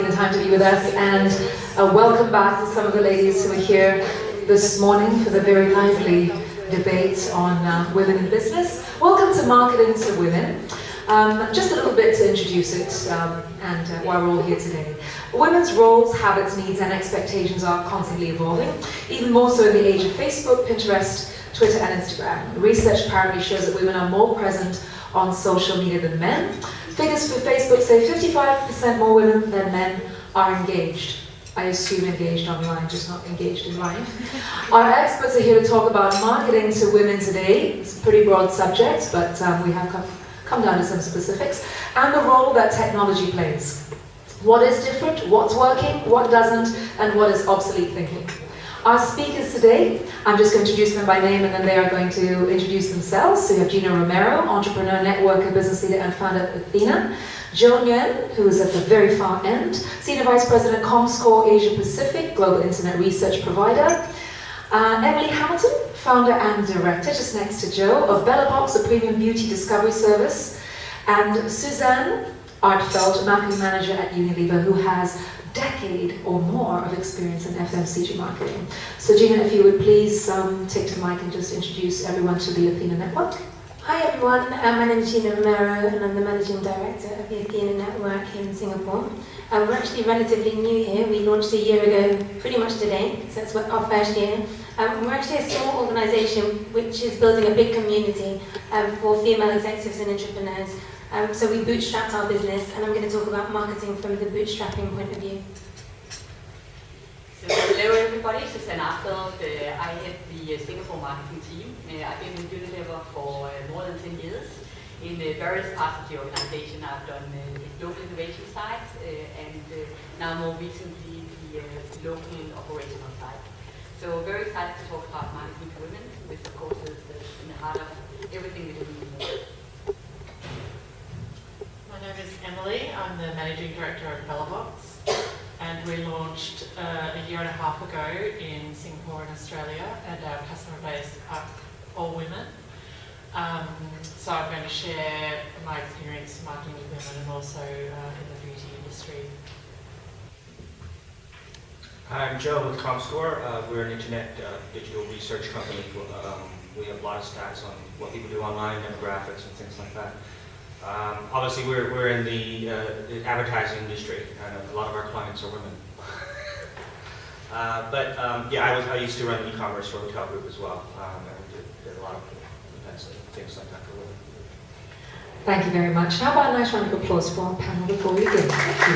The time to be with us, and welcome back to some of the ladies who are here this morning for the very lively debate on women in business. Welcome to Marketing to Women. Just a little bit to introduce it and why we're all here today. Women's roles, habits, needs and expectations are constantly evolving, even more so in the age of Facebook, Pinterest, Twitter and Instagram. Research apparently shows that women are more present on social media than men. Figures for Facebook say 55% more women than men are engaged. I assume engaged online, just not engaged in life. Our experts are here to talk about marketing to women today. It's a pretty broad subject, but we have come down to some specifics. And the role that technology plays. What is different, what's working, what doesn't, and what is obsolete thinking. Our speakers today, I'm just going to introduce them by name and then they are going to introduce themselves. So we have Gina Romero, entrepreneur, networker, business leader and founder of Athena. Jo Nguyen, who is at the very far end, Senior Vice President, Comscore Asia Pacific, global internet research provider. Emily Hamilton, founder and director, just next to Jo, of Bellabox, a premium beauty discovery service. And Suzanne Artfeld, marketing manager at Unilever, who has decade or more of experience in FMCG marketing. So Gina, if you would please take to the mic and just introduce everyone to the Athena Network. Hi everyone, my name is Gina Romero and I'm the Managing Director of the Athena Network here in Singapore. We're actually relatively new here. We launched a year ago, pretty much today, so it's our first year. We're actually a small organisation which is building a big community for female executives and entrepreneurs. So we bootstrapped our business, and I'm going to talk about marketing from the bootstrapping point of view. So hello everybody, Suzanne Artfeld. I head the Singapore marketing team. I've been with Unilever for more than 10 years. In various parts of the organization, I've done the global innovation side and now more recently the local operational side. So very excited to talk about marketing to women, which of course is in the heart of everything we do. My name is Emily. I'm the Managing Director of Bellabox, and we launched a year and a half ago in Singapore and Australia, and our customer base are all women. So I'm going to share my experience marketing with women and also in the beauty industry. Hi, I'm Joe with Comscore. We're an internet digital research company. We have a lot of stats on what people do online, demographics and things like that. Obviously, we're in the advertising industry, and a lot of our clients are women. I used to run e-commerce for a hotel group as well, and we did a lot of events and things like that for women. Thank you very much. How about a nice round of applause for our panel before we begin? Thank you.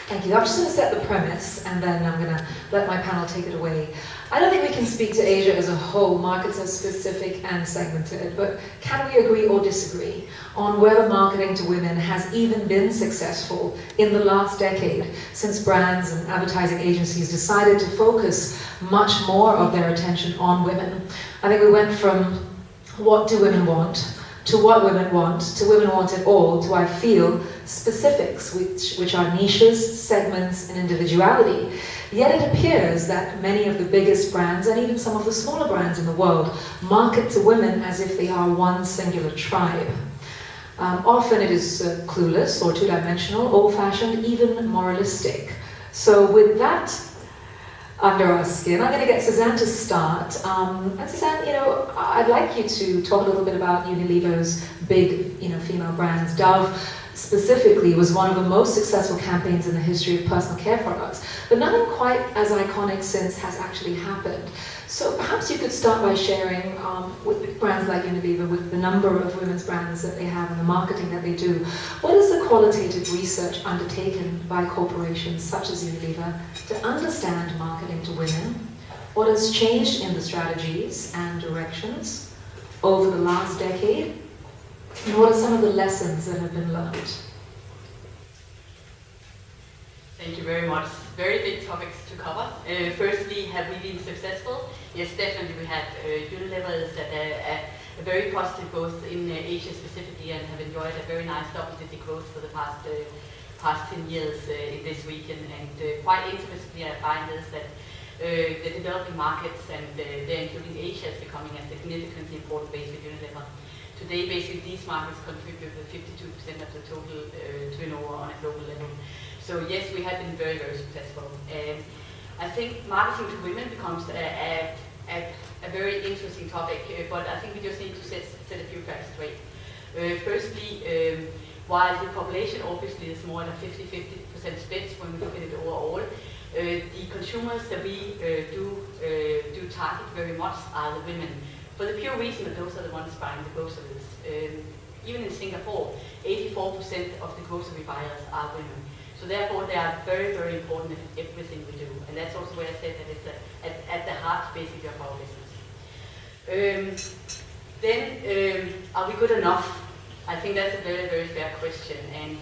Thank you. I'm just going to set the premise and then I'm going to let my panel take it away. I don't think we can speak to Asia as a whole. Markets are specific and segmented, but can we agree or disagree on whether marketing to women has even been successful in the last decade, since brands and advertising agencies decided to focus much more of their attention on women? I think we went from what do women want, to what women want, to women want it all, to I feel specifics, which are niches, segments, and individuality. Yet it appears that many of the biggest brands, and even some of the smaller brands in the world, market to women as if they are one singular tribe. Often it is clueless or two-dimensional, old-fashioned, even moralistic. So with that under our skin, I'm going to get Suzanne to start. And Suzanne, I'd like you to talk a little bit about Unilever's big, female brands. Dove specifically was one of the most successful campaigns in the history of personal care products, but nothing quite as iconic since has actually happened. So perhaps you could start by sharing with brands like Unilever, with the number of women's brands that they have and the marketing that they do, what is the qualitative research undertaken by corporations such as Unilever to understand marketing to women? What has changed in the strategies and directions over the last decade? And what are some of the lessons that have been learned? Thank you very much. Very big topics to cover. Firstly, have we been successful? Yes, definitely we had. Unilever is at a very positive growth in Asia specifically and have enjoyed a very nice double-digit growth for the past 10 years in this region. And quite interestingly, I find is that the developing markets and there including Asia is becoming a significantly important base for Unilever. Today, basically, these markets contribute with 52% of the total So yes, we have been very, very successful. I think marketing to women becomes a very interesting topic, but I think we just need to set a few facts straight. Firstly, while the population obviously is more than 50% split when we look at it overall, the consumers that we do target very much are the women, for the pure reason that those are the ones buying the groceries. Even in Singapore, 84% of the grocery buyers are women. So therefore, they are very, very important in everything we do. And that's also where I said that it's at the heart, basically, of our business. Are we good enough? I think that's a very, very fair question. And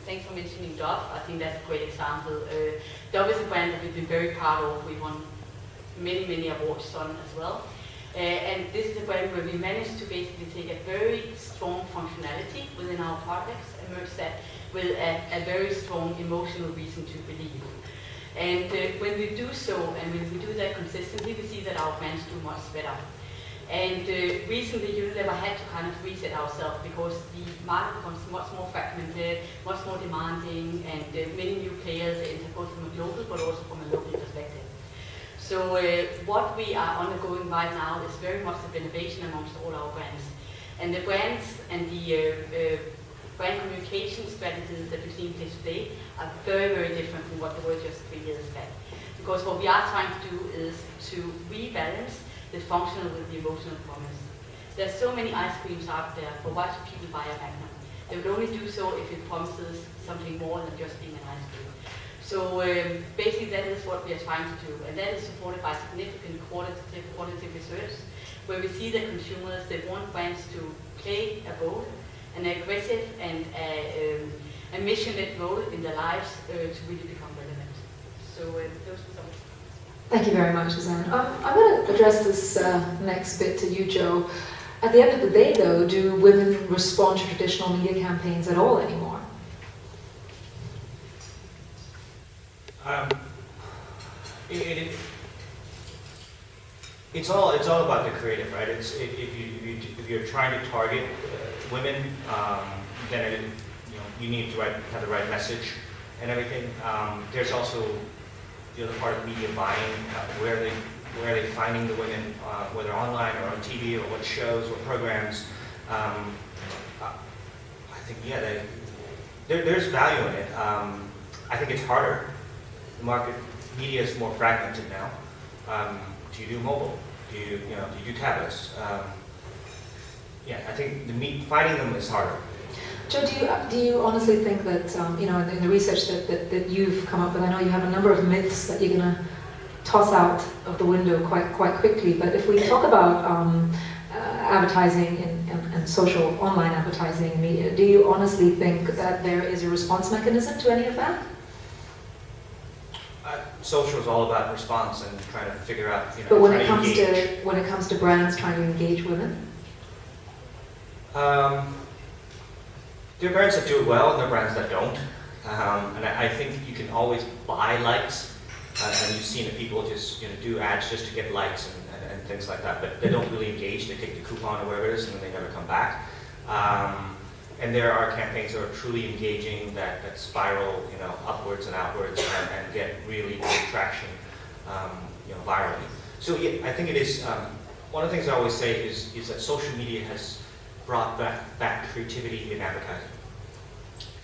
thanks for mentioning Dove. I think that's a great example. Dove is a brand that we've been very proud of. We won many, many awards on as well. And this is a brand where we managed to basically take a very strong functionality within our products and merge that with a very strong emotional reason to believe. And when we do so, and when we do that consistently, we see that our brands do much better. And recently Unilever had to kind of reset ourselves because the market becomes much more fragmented, much more demanding, and many new players enter both from a global but also from a local perspective. So what we are undergoing right now is very much a renovation amongst all our brands. And the brands and the brand communication strategies that we've seen in place today are very, very different from what they were just 3 years back. Because what we are trying to do is to rebalance the functional with the emotional promise. There's so many ice creams out there, but why should people buy a Magnum? They would only do so if it promises something more than just being an ice cream. So basically that is what we are trying to do, and that is supported by significant qualitative research, where we see that consumers, they want brands to play a role, an aggressive and a mission-led role in their lives to really become relevant. So those were some. Thank you very much, Suzanne. I'm going to address this next bit to you, Joe. At the end of the day, though, do women respond to traditional media campaigns at all anymore? It's all about the creative, right? If you're trying to target women, then you need to have the right message and everything. There's also the other part of media buying, where are they finding the women, whether online or on TV or what shows, what programs. I think there's value in it. I think it's harder. The market media is more fragmented now. Do you do mobile? Do you do tablets? I think finding them is harder. Joe, do you honestly think that in the research that you've come up with, I know you have a number of myths that you're going to toss out of the window quite quickly, but if we talk about advertising and social online advertising media, do you honestly think that there is a response mechanism to any of that? Social is all about response and trying to figure out, But when it comes to brands trying to engage women? There are brands that do it well and there are brands that don't. And I think you can always buy likes. And you've seen that people just do ads just to get likes and things like that, but they don't really engage. They take the coupon or whatever it is and then they never come back. And there are campaigns that are truly engaging, that spiral upwards and outwards and get really good traction virally. So yeah, I think it is, one of the things I always say is that social media has brought back creativity in advertising.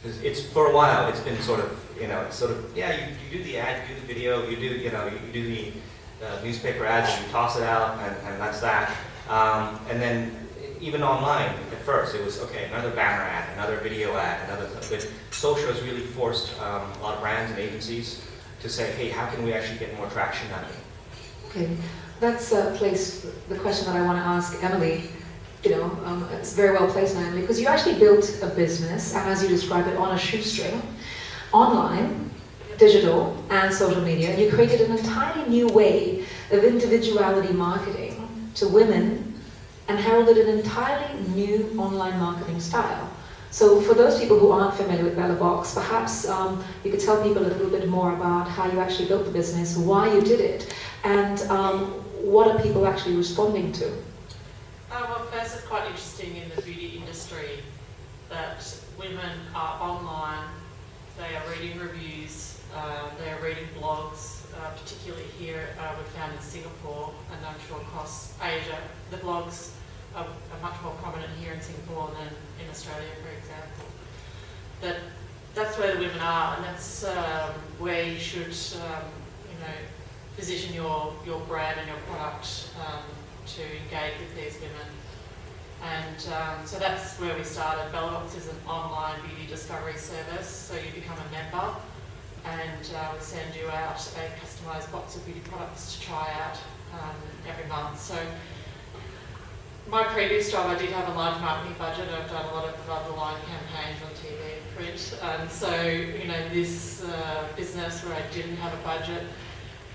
Because it's, for a while, it's been sort of, you do the ad, you do the video, you do the newspaper ads, and you toss it out, and that's that. And then even online, at first, it was, okay, another banner ad, another video ad, but social has really forced a lot of brands and agencies to say, hey, how can we actually get more traction out of it? Okay, that's the question that I want to ask Emily. It's very well placed, Emily, because you actually built a business, and as you describe it, on a shoestring, online, digital, and social media, and you created an entirely new way of individuality marketing to women and heralded an entirely new online marketing style. So for those people who aren't familiar with Bella Box, perhaps you could tell people a little bit more about how you actually built the business, why you did it, and what are people actually responding to? Well, first, it's quite interesting in the beauty industry that women are online, they are reading reviews, They are reading blogs, particularly here we're found in Singapore, and I'm sure across Asia. The blogs are much more prominent here in Singapore than in Australia, for example. That's where the women are, and that's where you should, position your brand and your product to engage with these women. And so that's where we started. Bellabox is an online beauty discovery service, so you become a member, and we send you out a customised box of beauty products to try out every month. So my previous job, I did have a large marketing budget. I've done a lot of above-the-line campaigns on TV and print. So, this business where I didn't have a budget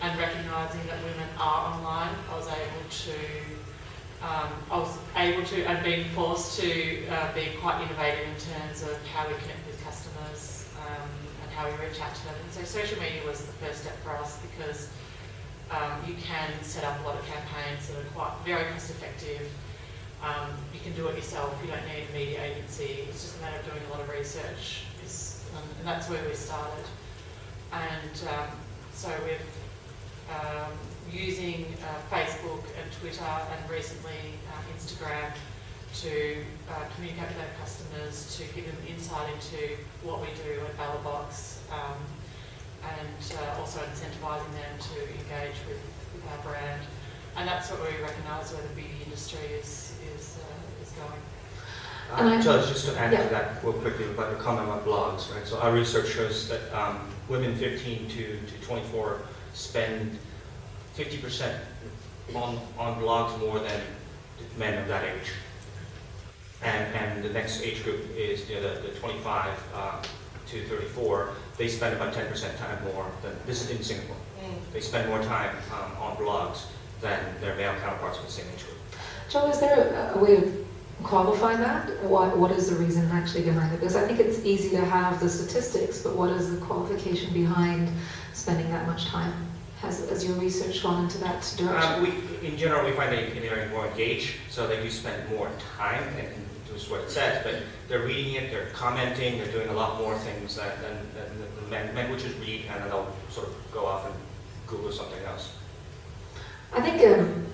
and recognising that women are online, I was able to and being forced to be quite innovative in terms of how we connect with customers and how we reach out to them. And so social media was the first step for us, because you can set up a lot of campaigns that are very cost effective. You can do it yourself, you don't need a media agency, it's just a matter of doing a lot of research, and that's where we started. And so we're using Facebook and Twitter and recently Instagram to communicate with our customers, to give them insight into what we do at Bellabox, and also incentivising them to engage with our brand. And that's what we recognise where the beauty industry is going. So just to add to that real quickly about your comment about blogs, right? So our research shows that women 15 to 24 spend 50% on blogs more than men of that age. And the next age group is the 25 to 34. They spend about 10% time more than, this is in Singapore. They spend more time on blogs than their male counterparts in the same age group. Joe, is there a way to qualify that? What is the reason actually behind it? Because I think it's easy to have the statistics, but what is the qualification behind spending that much time? Has your research gone into that direction? In general, we find that they're more engaged, so they do spend more time, and just what it says, but they're reading it, they're commenting, they're doing a lot more things than the men, which is read, and then they'll sort of go off and Google something else. I think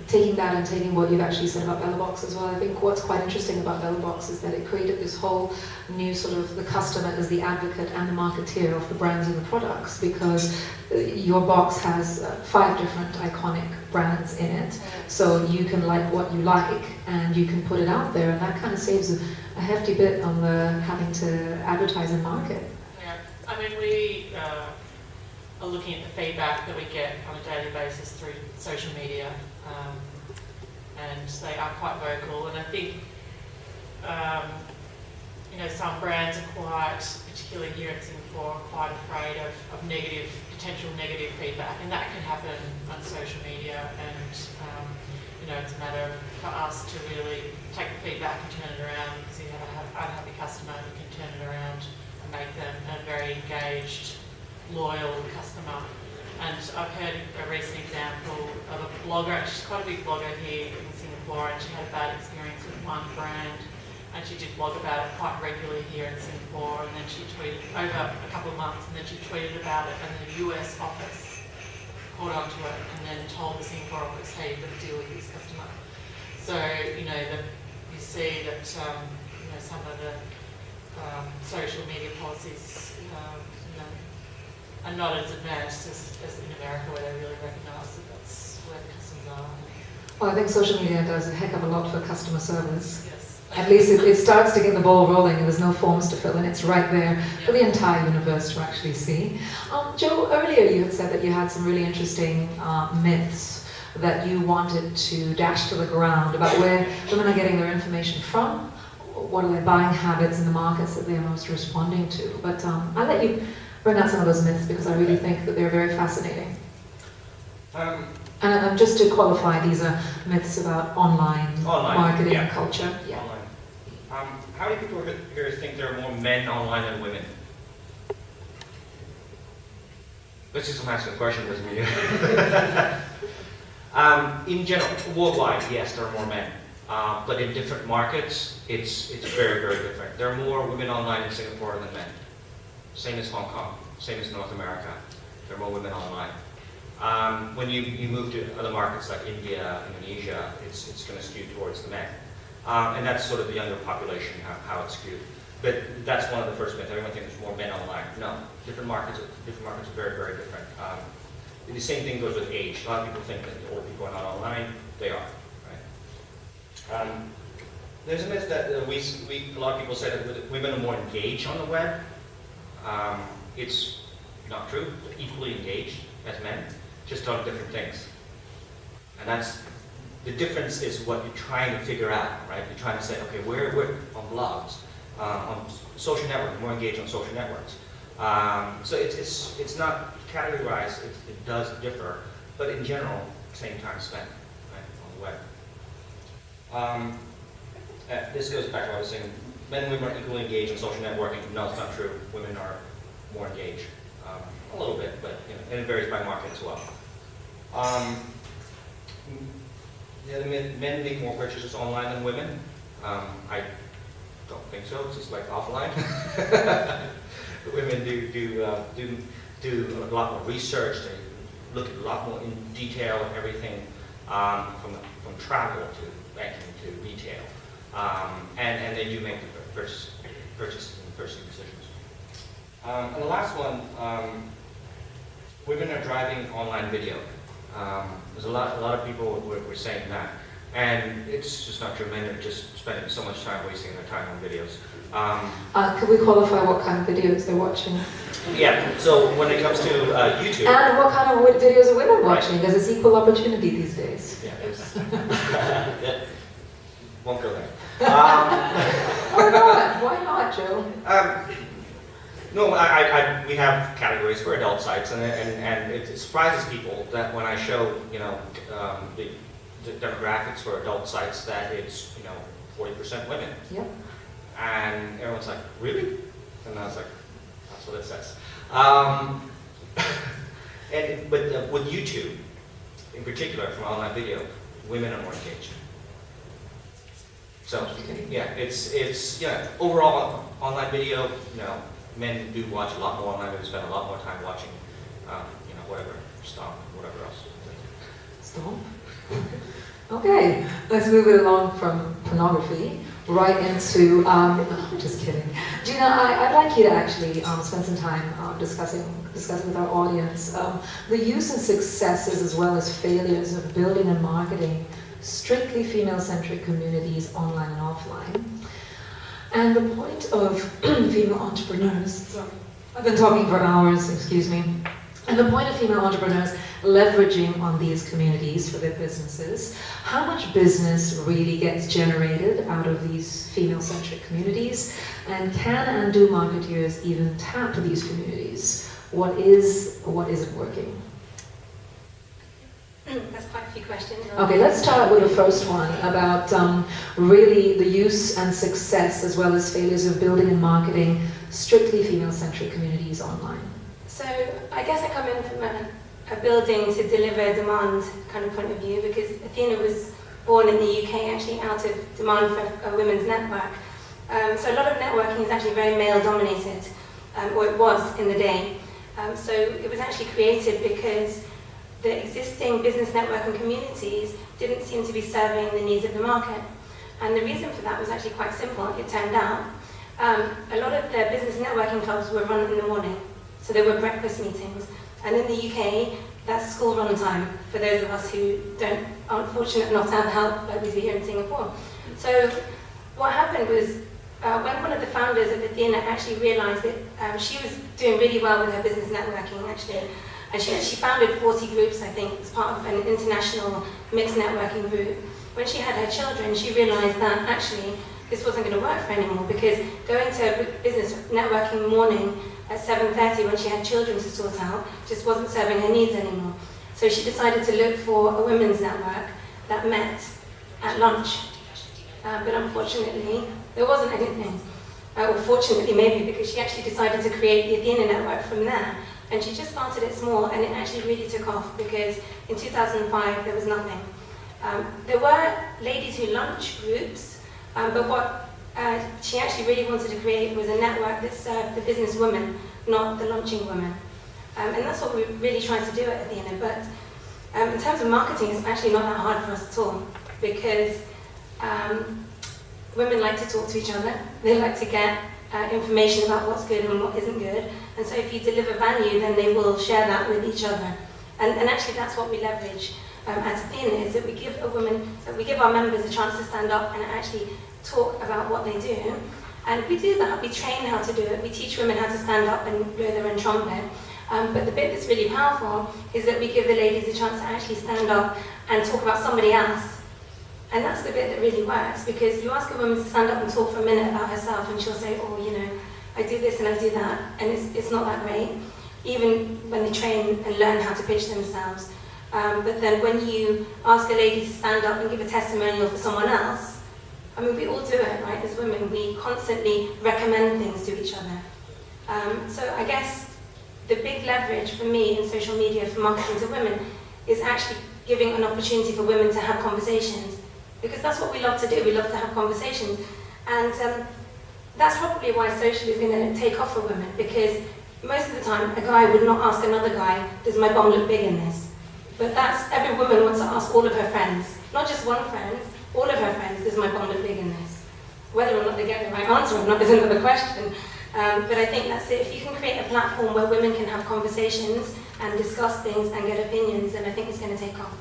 taking that and taking what you've actually said about Bellabox as well, I think what's quite interesting about Bellabox is that it created this whole new sort of the customer as the advocate and the marketeer of the brands and the products, because your box has 5 different iconic brands in it, so you can like what you like and you can put it out there, and that kind of saves a hefty bit on the having to advertise and market. Yeah, I mean we are looking at the feedback that we get on a daily basis through social media, and they are quite vocal, and I think some brands are quite, particularly here in Singapore, quite afraid of potential negative feedback, and that can happen on social media, and it's a matter for us to really take the feedback and turn it around, because you have an unhappy customer, you can turn it around and make them a very engaged, loyal customer. And I've heard a recent example of a blogger, she's quite a big blogger here in Singapore, and she had a bad experience with one brand, and she did blog about it quite regularly here in Singapore, and then she tweeted over a couple of months, and then she tweeted about it, and the US office caught on to it and then told the Singapore office, hey, you've got to deal with this customer. So, you see that some of the social media policies are not as advanced as in America, where they really recognise that that's where the customers are. Well, I think social media does a heck of a lot for customer service. Yes. At least it starts to get the ball rolling, and there's no forms to fill in. It's right there for the entire universe to actually see. Joe, earlier you had said that you had some really interesting myths that you wanted to dash to the ground about where women are getting their information from, what are their buying habits in the markets that they're most responding to. But I'll let you bring out some of those myths, because I really think that they're very fascinating. And just to qualify, these are myths about online marketing culture. Yeah. Online. How many people here think there are more men online than women? Let's just ask a question, doesn't mean in general, worldwide, yes, there are more men. But in different markets, it's very, very different. There are more women online in Singapore than men. Same as Hong Kong, same as North America. There are more women online. When you move to other markets like India, Indonesia, it's going to skew towards the men. And that's sort of the younger population, how it's skewed. But that's one of the first myths. Everyone thinks there's more men online. No, different markets are very, very different. The same thing goes with age. A lot of people think that the old people are not online. They are. Right? There's a myth that a lot of people say that women are more engaged on the web. It's not true. They're equally engaged as men, just on different things. And that's the difference is what you're trying to figure out, right? You're trying to say, okay, we're on blogs, on social networks, more engaged on social networks. So it's not categorized. It does differ, but in general, same time spent right, on the web. This goes back to what I was saying. Men and women are equally engaged in social networking. No, it's not true. Women are more engaged. A little bit, but and it varies by market as well. The other myth, men make more purchases online than women. I don't think so. It's just like offline. Women do a lot more research. They look at a lot more in detail at everything from travel to banking to retail, and they do make the purchases and purchasing decisions. And the last one, women are driving online video. There's a lot of people were saying that, and it's just not true. Men are just spending so much time wasting their time on videos. Could we qualify what kind of videos they're watching? Yeah, so when it comes to YouTube... And what kind of videos are women watching? Because it's equal opportunity these days. Yeah, it is. Won't go there. Why not? Why not, Joe? No, we have categories for adult sites, and it surprises people that when I show, the demographics for adult sites, that it's, 40% women. Yep. And everyone's like, really? And I was like, that's what it says. But with YouTube, in particular, for online video, women are more engaged. So, yeah, it's overall online video, men do watch a lot more online, they spend a lot more time watching, whatever, Stomp, whatever else. Stomp? Okay, let's move it along from pornography right into, just kidding. Gina, I'd like you to actually spend some time discussing with our audience the use and successes as well as failures of building and marketing strictly female-centric communities online and offline. And the point of female entrepreneurs, sorry, I've been talking for hours, excuse me. And the point of female entrepreneurs leveraging on these communities for their businesses, how much business really gets generated out of these female-centric communities, and can and do marketeers even tap these communities? What is or what isn't working? That's quite a few questions. Okay, let's start with the first one about really the use and success as well as failures of building and marketing strictly female-centric communities online. So I guess I come in from a building to deliver demand kind of point of view, because Athena was born in the UK actually out of demand for a women's network. So a lot of networking is actually very male-dominated, or it was in the day. So it was actually created because the existing business networking communities didn't seem to be serving the needs of the market. And the reason for that was actually quite simple. It turned out a lot of the business networking clubs were run in the morning. So there were breakfast meetings. And in the UK, that's school run time for those of us who aren't fortunate enough to have help like we do here in Singapore. So what happened was when one of the founders of Athena actually realized that she was doing really well with her business networking actually, and she founded 40 groups, I think, as part of an international mixed networking group. When she had her children, she realized that actually this wasn't going to work for her anymore, because going to a business networking morning at 7:30 when she had children to sort out just wasn't serving her needs anymore. So she decided to look for a women's network that met at lunch. But unfortunately, there wasn't anything. Or fortunately maybe, because she actually decided to create the Athena network from there. And she just started it small, and it actually really took off, because in 2005 there was nothing. There were ladies who lunch groups, but what she actually really wanted to create was a network that served the business women, not the launching woman. And that's what we're really trying to do at Athena. But in terms of marketing, it's actually not that hard for us at all, because women like to talk to each other. They like to get information about what's good and what isn't good. And so if you deliver value, then they will share that with each other. And actually that's what we leverage at Athena, is that we give our members a chance to stand up and actually talk about what they do. And we do that, we train how to do it, we teach women how to stand up and blow their own trumpet. But the bit that's really powerful is that we give the ladies a chance to actually stand up and talk about somebody else. And that's the bit that really works, because you ask a woman to stand up and talk for a minute about herself and she'll say, oh, you know, I do this and I do that, and it's not that great, even when they train and learn how to pitch themselves. But then when you ask a lady to stand up and give a testimonial for someone else, I mean, we all do it, right? As women, we constantly recommend things to each other. So I guess the big leverage for me in social media for marketing to women is actually giving an opportunity for women to have conversations. Because that's what we love to do, we love to have conversations. And that's probably why social is going to take off for women, because most of the time a guy would not ask another guy, does my bum look big in this? But every woman wants to ask all of her friends, not just one friend, all of her friends, does my bum look big in this? Whether or not they get the right answer or not is another question. But I think that's it. If you can create a platform where women can have conversations and discuss things and get opinions, then I think it's going to take off.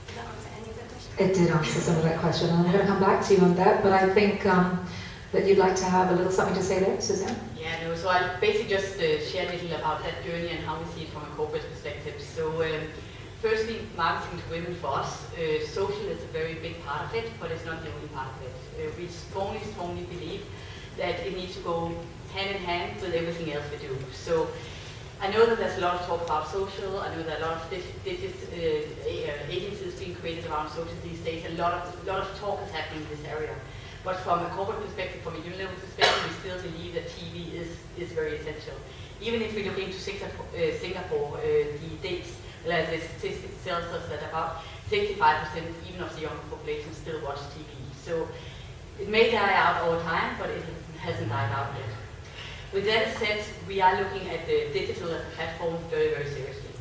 Did that answer any of that question? It did answer some of that question, and I'm going to come back to you on that, but I think that you'd like to have a little something to say there, Suzanne? Yeah, no, so I'll basically just share a little about that journey and how we see it from a corporate perspective. So firstly, marketing to women for us, social is a very big part of it, but it's not the only part of it. We strongly believe that it needs to go hand in hand with everything else we do. So I know that there's a lot of talk about social. I know that a lot of agencies being created around social these days. A lot of talk is happening in this area. But from a corporate perspective, from a Unilever perspective, we still believe that TV is very essential. Even if we look into Singapore, the dates, the statistics tells us that about 65% even of the younger population still watch TV. So it may die out over time, but it hasn't died out yet. With that said, we are looking at the digital as a platform very, very seriously.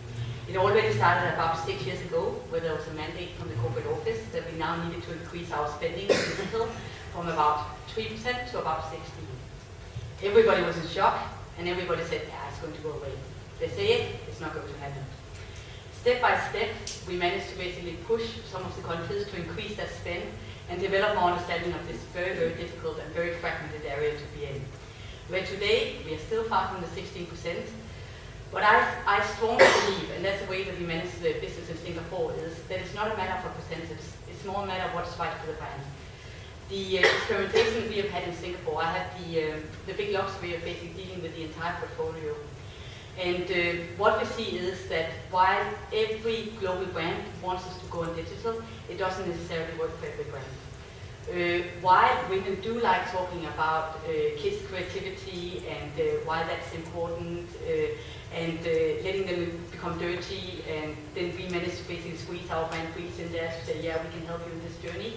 It already started about 6 years ago, where there was a mandate from the corporate office that we now needed to increase our spending in digital from about 3% to about 16%. Everybody was in shock, and everybody said, yeah, it's going to go away. They say it, it's not going to happen. Step by step, we managed to basically push some of the countries to increase that spend and develop more understanding of this very, very difficult and very fragmented area to be in. Where today, we are still far from the 16%, but I strongly believe, and that's the way that we manage the business in Singapore, is that it's not a matter of a percentage, it's more a matter of what's right for the brand. The experimentation we have had in Singapore, I had the big luxury of basically dealing with the entire portfolio. And what we see is that while every global brand wants us to go on digital, it doesn't necessarily work for every brand. While women do like talking about kids' creativity and why that's important, and letting them become dirty, and then we manage to basically squeeze our brand briefs in there to say, yeah, we can help you in this journey.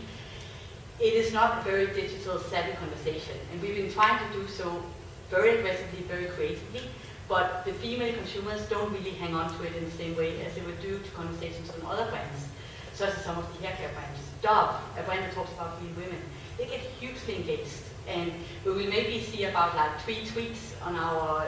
It is not a very digital savvy conversation, and we've been trying to do so very aggressively, very creatively, but the female consumers don't really hang on to it in the same way as they would do to conversations on other brands, such as some of the hair care brands. Dove, a brand that talks about being women, they get hugely engaged, and we will maybe see about like 3 tweets on our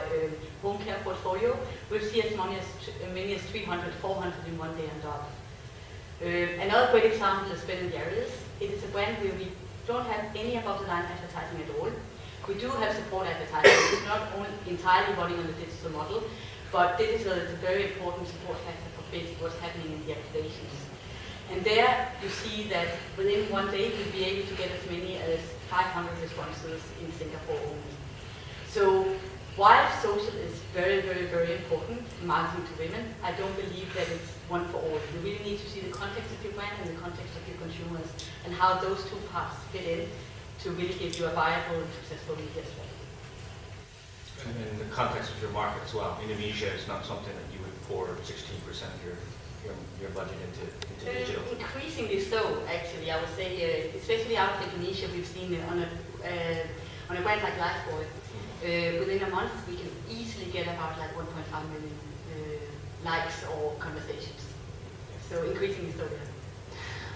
home care portfolio. We'll see as many as 300, 400 in one day on Dove. Another great example is Ben & Jerry's. It is a brand where we don't have any above-the-line advertising at all. We do have support advertising. It's not only entirely running on the digital model, but digital is a very important support factor for basically what's happening in the activations. And there you see that within one day we'll be able to get as many as 500 responses in Singapore only. So while social is very, very, very important, marketing to women, I don't believe that it's one for all. You really need to see the context of your brand and the context of your consumers and how those two parts fit in to really give you a viable and successful media strategy. And in the context of your market as well, Indonesia is not something that you would pour 16% of your budget into digital. Increasingly so, actually, I would say, especially out of Indonesia, we've seen on On a brand like Lifebuoy, within a month we can easily get about like 1.5 million likes or conversations. So increasingly so, yeah.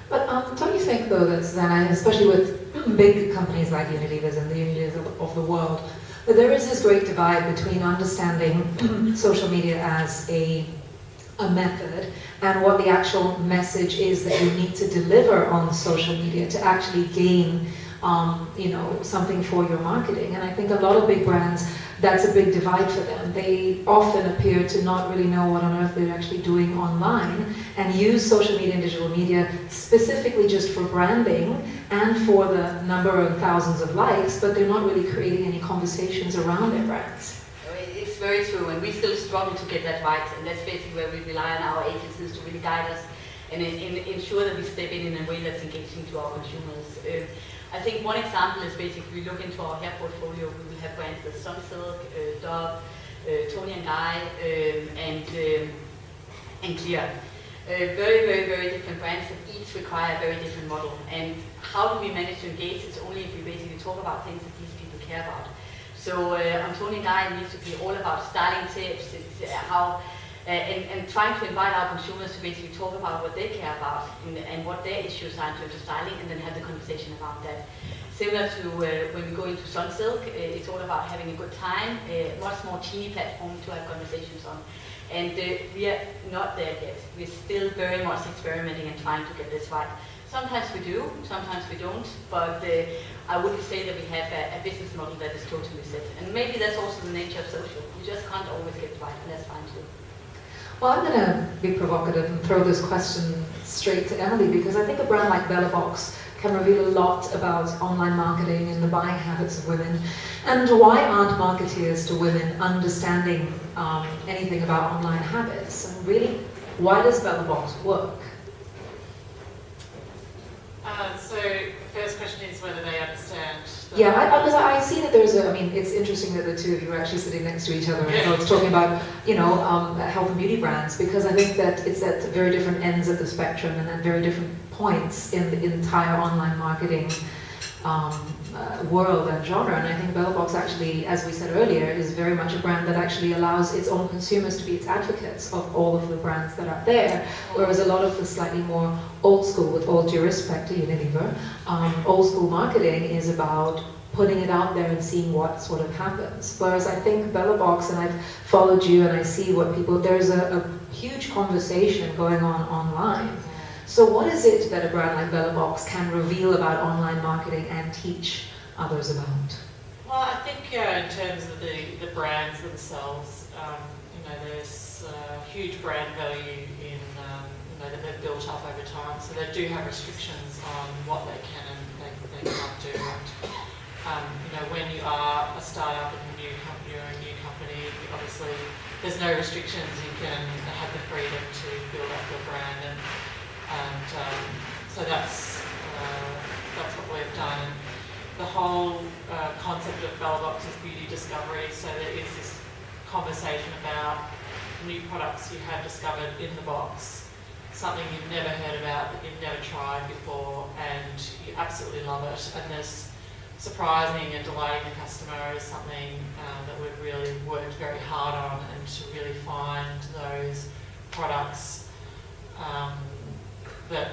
But don't you think, though, that Susanna, especially with big companies like Unilevers and the Unilevers of the world, that there is this great divide between understanding social media as a method and what the actual message is that you need to deliver on social media to actually gain something for your marketing? And I think a lot of big brands, that's a big divide for them. They often appear to not really know what on earth they're actually doing online and use social media and digital media specifically just for branding and for the number of thousands of likes, but they're not really creating any conversations around their brands. It's very true, and we still struggle to get that right, and that's basically where we rely on our agencies to really guide us and ensure that we step in a way that's engaging to our consumers. I think one example is basically we look into our hair portfolio. We will have brands like Sunsilk, Dove, Tony and Guy, and Clear. Very, very, very different brands that each require a very different model. And how do we manage to engage? It's only if we basically talk about things that these people care about. So on Tony and Guy, it needs to be all about styling tips. It's and trying to invite our consumers to basically talk about what they care about and what their issues are in terms of styling, and then have the conversation around that. Similar to when we go into Sunsilk, it's all about having a good time, a much more teeny platform to have conversations on. And we are not there yet. We're still very much experimenting and trying to get this right. Sometimes we do, sometimes we don't, but I wouldn't say that we have a business model that is totally set. And maybe that's also the nature of social. We just can't always get it right, and that's fine too. Well, I'm going to be provocative and throw this question straight to Emily, because I think a brand like BellaBox can reveal a lot about online marketing and the buying habits of women. And why aren't marketeers to women understanding anything about online habits? And really, why does BellaBox work? So the first question is whether they understand. Because I see that there's it's interesting that the two of you are actually sitting next to each other and both talking about, health and beauty brands, because I think that it's at very different ends of the spectrum and at very different points in the entire online marketing world and genre. And I think BellaBox actually, as we said earlier, is very much a brand that actually allows its own consumers to be its advocates of all of the brands that are there, whereas a lot of the slightly more old school, with all due respect to Unilever, old school marketing is about putting it out there and seeing what sort of happens. Whereas I think BellaBox, and I've followed you and I see what people, there's a huge conversation going on online. So what is it that a brand like BellaBox can reveal about online marketing and teach others about? Well, I think in terms of the brands themselves, there's huge brand value in that they've built up over time. So they do have restrictions on what they can and they can't do. And when you are a startup and you're a new company, obviously there's no restrictions. You can have the freedom to build up your brand, and so that's what we've done. The whole concept of BellaBox is beauty discovery, so there is this conversation about new products you have discovered in the box, something you've never heard about that you've never tried before, and you absolutely love it. And this surprising and delighting the customer is something that we've really worked very hard on, and to really find those products that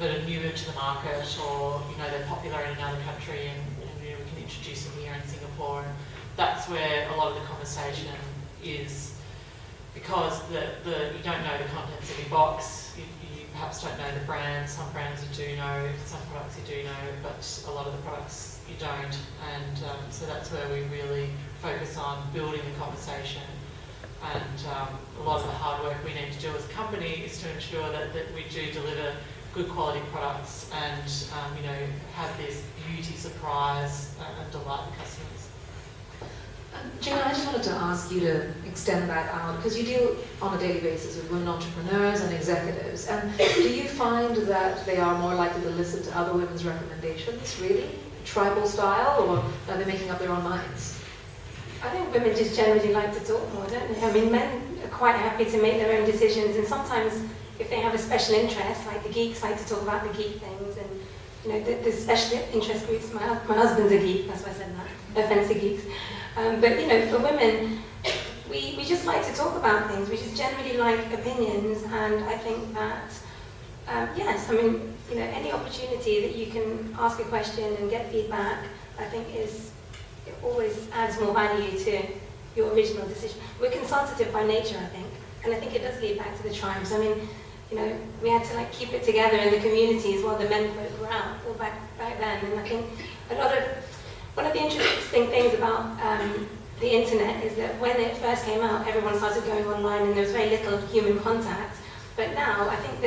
are newer to the market, or they're popular in another country, and we can introduce them here in Singapore. And that's where a lot of the conversation is, because you don't know the contents of your box. You perhaps don't know the brand. Some brands you do know, some products you do know, but a lot of the products you don't. And so that's where we really focus on building the conversation. And a lot of the hard work we need to do as a company is to ensure that we do deliver good quality products and have this beauty surprise and delight the customers. Gina, I just wanted to ask you to extend that out, because you deal on a daily basis with women entrepreneurs and executives, and do you find that they are more likely to listen to other women's recommendations, really? Tribal style, or are they making up their own minds? I think women just generally like to talk more, don't they? I mean, men are quite happy to make their own decisions, and sometimes if they have a special interest, like the geeks like to talk about the geek things, and there's special interest groups. My husband's a geek, that's why I said that. No offense to geeks. But for women, we just like to talk about things. We just generally like opinions, and I think that yes, I mean, any opportunity that you can ask a question and get feedback, I think it always adds more value to your original decision. We're consultative by nature, I think, and I think it does lead back to the tribes. I mean, we had to keep it together in the communities while the men folk were out, or back then. And I think one of the interesting things about the internet is that when it first came out, everyone started going online, and there was very little human contact. But now, I think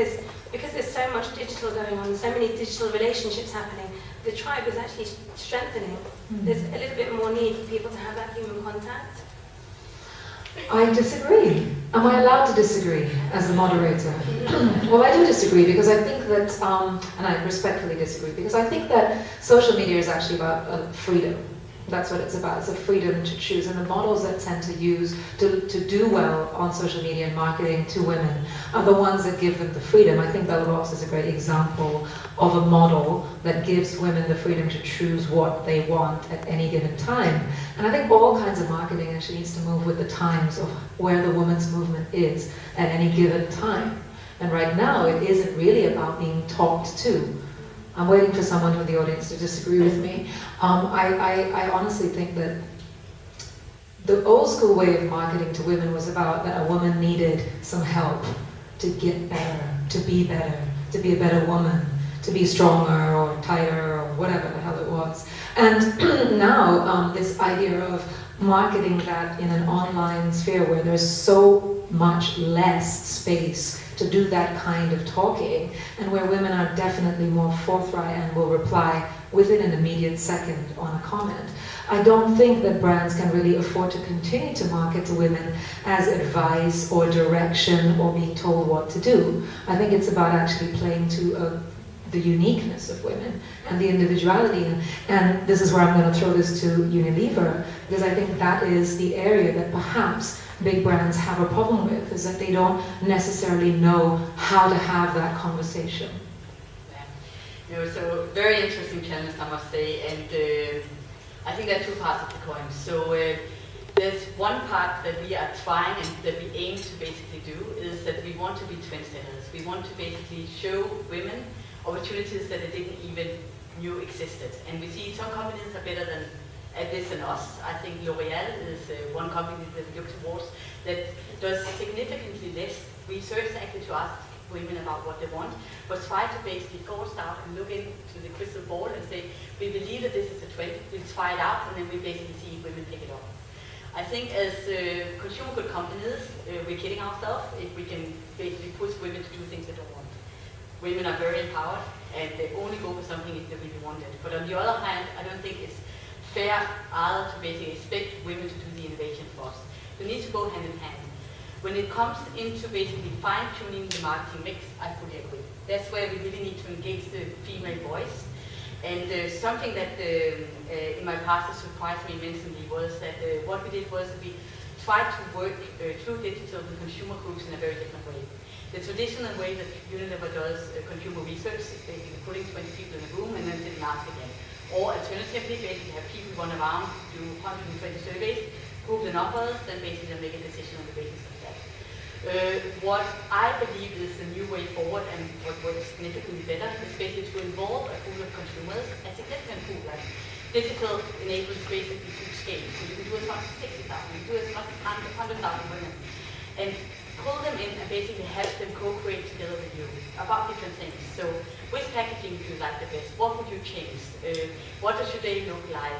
because there's so much digital going on, so many digital relationships happening, the tribe is actually strengthening. There's a little bit more need for people to have that human contact. I disagree. Am I allowed to disagree as the moderator? Well, I do disagree because I think that, and I respectfully disagree, because I think that social media is actually about freedom. That's what it's about. It's a freedom to choose. And the models that tend to use to do well on social media and marketing to women are the ones that give them the freedom. I think Bella Box is a great example of a model that gives women the freedom to choose what they want at any given time. And I think all kinds of marketing actually needs to move with the times of where the women's movement is at any given time. And right now, it isn't really about being talked to. I'm waiting for someone in the audience to disagree with me. I honestly think that the old school way of marketing to women was about that a woman needed some help to get better, to be a better woman, to be stronger or tighter or whatever the hell it was. And now this idea of marketing that in an online sphere where there's so much less space to do that kind of talking, and where women are definitely more forthright and will reply within an immediate second on a comment. I don't think that brands can really afford to continue to market to women as advice or direction or being told what to do. I think it's about actually playing to the uniqueness of women and the individuality. And this is where I'm going to throw this to Unilever, because I think that is the area that perhaps big brands have a problem with, is that they don't necessarily know how to have that conversation. Yeah. So very interesting challenge, I must say, and I think there are two parts of the coin. So there's one part that we are trying and that we aim to basically do is that we want to be trendsetters. We want to basically show women opportunities that they didn't even knew existed. And we see some companies are better at this than us. I think L'Oreal is one company that we look towards that does significantly less research actually to ask women about what they want, but try to basically go out and look into the crystal ball and say, we believe that this is a trend, we'll try it out, and then we basically see if women pick it up. I think as consumer good companies, we're kidding ourselves if we can basically push women to do things they don't want. Women are very empowered, and they only go for something if they really want it. But on the other hand, I don't think it's fair either to basically expect women to do the innovation for us. They need to go hand in hand. When it comes into basically fine-tuning the marketing mix, I fully agree. That's where we really need to engage the female voice. And something that in my past that surprised me immensely was that what we did was we tried to work through digital with consumer groups in a very different way. The traditional way that Unilever does consumer research is basically putting 20 people in a room and then sitting and ask again. Or alternatively, basically have people run around, do 120 surveys, group the numbers, then basically make a decision on the basis of that. What I believe is the new way forward and what works significantly better is basically to involve a pool of consumers, a significant pool, like digital enables basically to scale. So you can do as much as 60,000, you can do as much as 100,000 women. And pull them in and basically have them co-create together with you about different things. So which packaging do you like the best? What would you change? What should they look like?